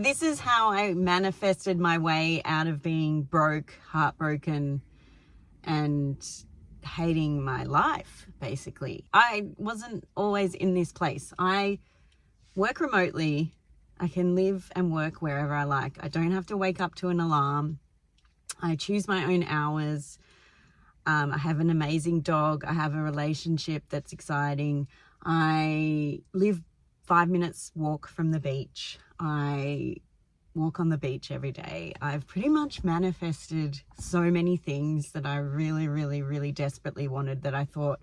This is how I manifested my way out of being broke, heartbroken, and hating my life, basically. I wasn't always in this place. I work remotely. I can live and work wherever I like. I don't have to wake up to an alarm. I choose my own hours. I have an amazing dog. I have a relationship that's exciting. I live 5 minutes walk from the beach. I walk on the beach every day. I've pretty much manifested so many things that I really, really, really desperately wanted that I thought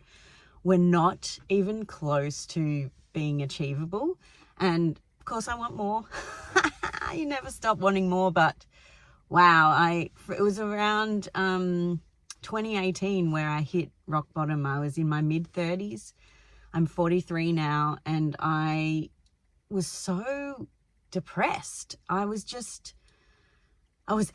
were not even close to being achievable. And of course I want more. You never stop wanting more, but wow, it was around 2018 where I hit rock bottom. I was in my mid-30s. I'm 43 now, and I was so depressed. I was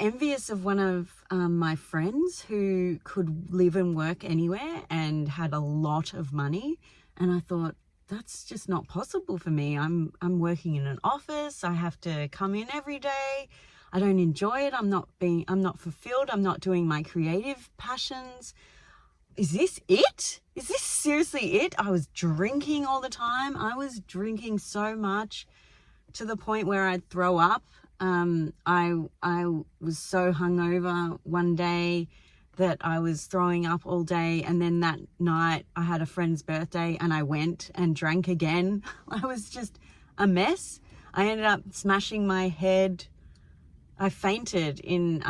envious of one of my friends who could live and work anywhere and had a lot of money. And I thought, that's just not possible for me. I'm working in an office. I have to come in every day. I don't enjoy it. I'm not fulfilled. I'm not doing my creative passions. Is this it? Is this seriously it? I was drinking all the time. I was drinking so much to the point where I'd throw up. I was so hungover one day that I was throwing up all day. And then that night I had a friend's birthday and I went and drank again. I was just a mess. I ended up smashing my head. I fainted in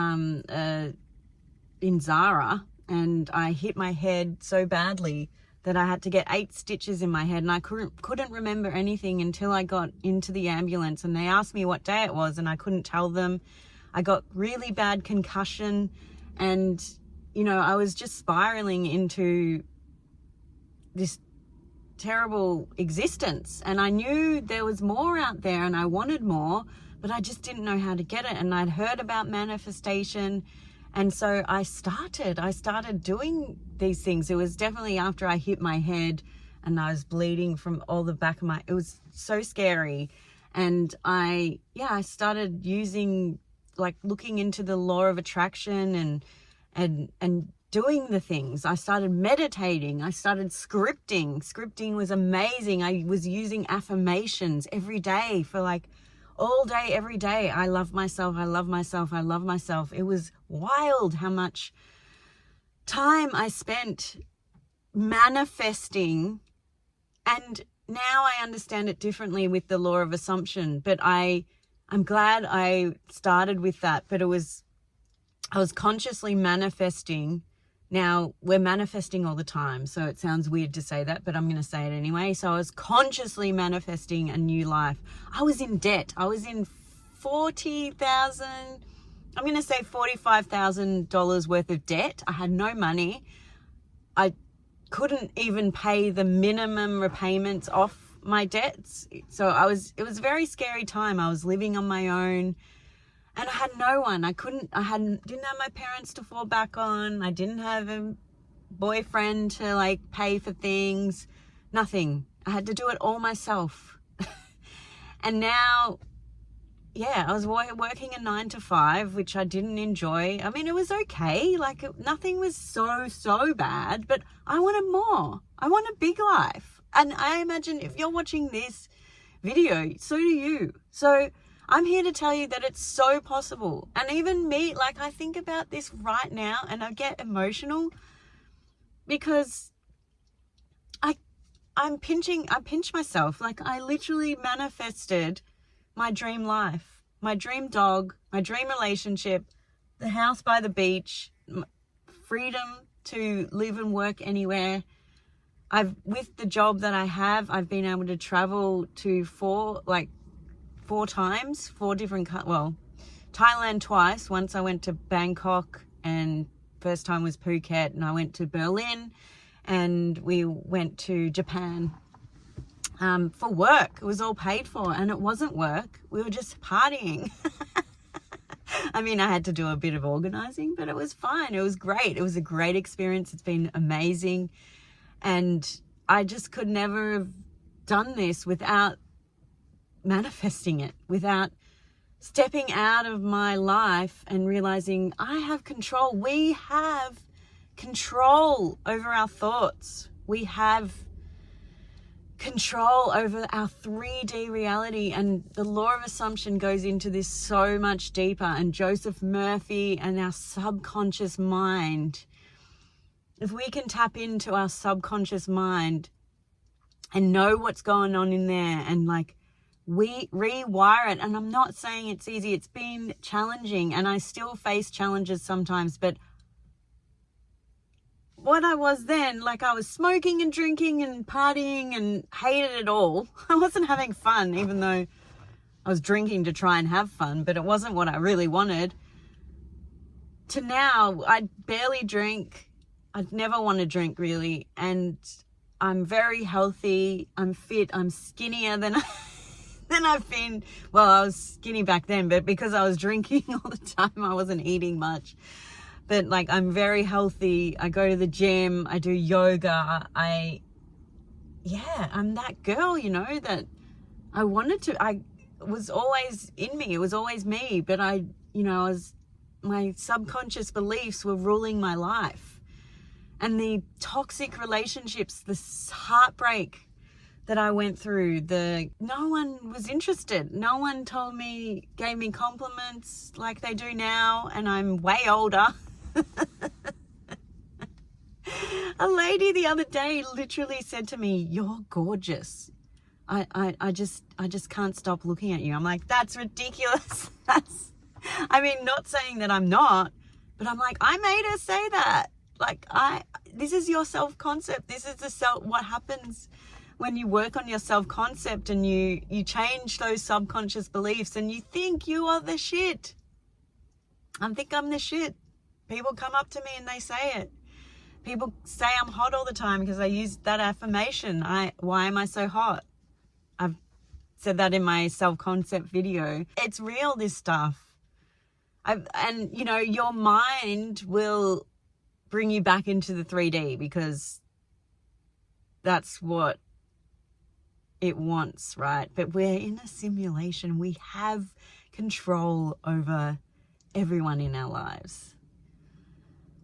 Zara, and I hit my head so badly that I had to get 8 stitches in my head, and I couldn't remember anything until I got into the ambulance, and they asked me what day it was, and I couldn't tell them. I got really bad concussion, and I was just spiraling into this terrible existence, and I knew there was more out there and I wanted more, but I just didn't know how to get it. And I'd heard about manifestation, and so I started doing these things. It was definitely after I hit my head and I was bleeding from all the back of it was so scary. And I started looking into the law of attraction and doing the things. I started meditating. I started scripting. Scripting was amazing. I was using affirmations every day for all day, every day. I love myself. I love myself. I love myself. It was wild how much time I spent manifesting. And now I understand it differently with the law of assumption. But I'm glad I started with that. But I was consciously manifesting. Now, we're manifesting all the time, so it sounds weird to say that, but I'm going to say it anyway. So I was consciously manifesting a new life. I was in debt. I was in $45,000 worth of debt. I had no money. I couldn't even pay the minimum repayments off my debts. So it was a very scary time. I was living on my own. And I had no one. Didn't have my parents to fall back on. I didn't have a boyfriend to pay for things. Nothing. I had to do it all myself. And now, I was working a 9 to 5, which I didn't enjoy. I mean, it was okay. Nothing was so bad, but I wanted more. I want a big life. And I imagine if you're watching this video, so do you. So I'm here to tell you that it's so possible. And even me, I think about this right now and I get emotional because I pinch myself. I literally manifested my dream life, my dream dog, my dream relationship, the house by the beach, freedom to live and work anywhere. With the job that I have, I've been able to travel to 4 times, 4 different, Thailand twice. Once I went to Bangkok, and first time was Phuket, and I went to Berlin, and we went to Japan for work. It was all paid for, and it wasn't work. We were just partying. I mean, I had to do a bit of organizing, but it was fine. It was great. It was a great experience. It's been amazing. And I just could never have done this without manifesting it, without stepping out of my life and realizing I have control. We have control over our thoughts. We have control over our 3D reality, and the law of assumption goes into this so much deeper. And Joseph Murphy and our subconscious mind, if we can tap into our subconscious mind and know what's going on in there and like we rewire it. And I'm not saying it's easy, it's been challenging, and I still face challenges sometimes, but what I was then, like I was smoking and drinking and partying and hated it all. I wasn't having fun, even though I was drinking to try and have fun, but it wasn't what I really wanted. To now, I barely drink. I'd never want to drink really. And I'm very healthy. I'm fit. I'm skinnier than I've been. Well, I was skinny back then, but because I was drinking all the time, I wasn't eating much. But like, I'm very healthy. I go to the gym. I do yoga. I'm that girl, you know, that I wanted to. I was always in me. It was always me. But my subconscious beliefs were ruling my life. And the toxic relationships, the heartbreak that I went through, no one was interested. No one gave me compliments like they do now. And I'm way older. A lady the other day literally said to me, "You're gorgeous. I just can't stop looking at you." I'm like, that's ridiculous. Not saying that I'm not, but I'm like, I made her say that. Like, this is your self-concept. This is what happens when you work on your self-concept and you change those subconscious beliefs and you think you are the shit. I think I'm the shit. People come up to me and they say it. People say I'm hot all the time because I use that affirmation. Why am I so hot? I've said that in my self-concept video. It's real, this stuff. Your mind will bring you back into the 3D because that's what it wants, right? But we're in a simulation. We have control over everyone in our lives.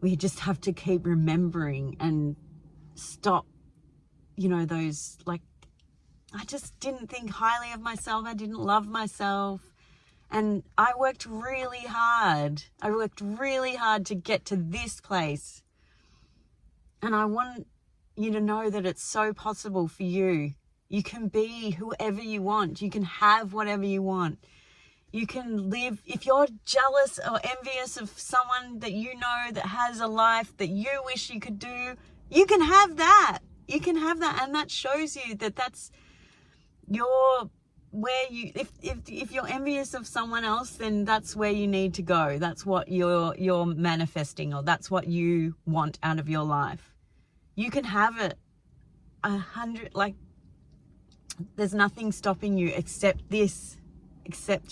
We just have to keep remembering and stop, those, like, I just didn't think highly of myself. I didn't love myself. And I worked really hard. To get to this place. And I want you to know that it's so possible for you. You can be whoever you want. You can have whatever you want. You can live, if you're jealous or envious of someone that you know that has a life that you wish you could do, you can have that. You can have that. And that shows you that that's if you're envious of someone else, then that's where you need to go. That's what you're manifesting, or that's what you want out of your life. You can have it 100, like, there's nothing stopping you except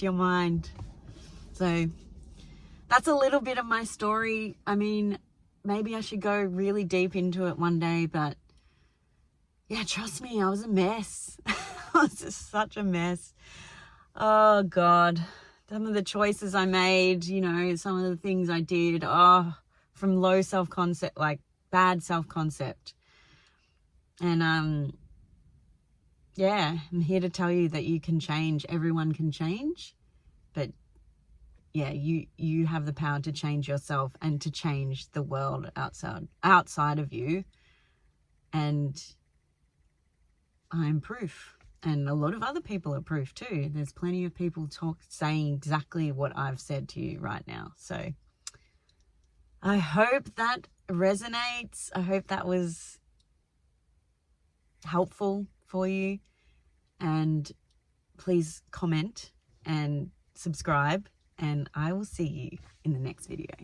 your mind. So that's a little bit of my story. I mean, maybe I should go really deep into it one day, but yeah, trust me, I was a mess. I was just such a mess. Oh God, some of the choices I made, some of the things I did, from low self-concept, like bad self-concept. And I'm here to tell you that you can change. Everyone can change, but yeah, you have the power to change yourself and to change the world outside of you. And I'm proof. And a lot of other people are proof too. There's plenty of people saying exactly what I've said to you right now. So I hope that resonates. I hope that was helpful for you. And please comment and subscribe. And I will see you in the next video.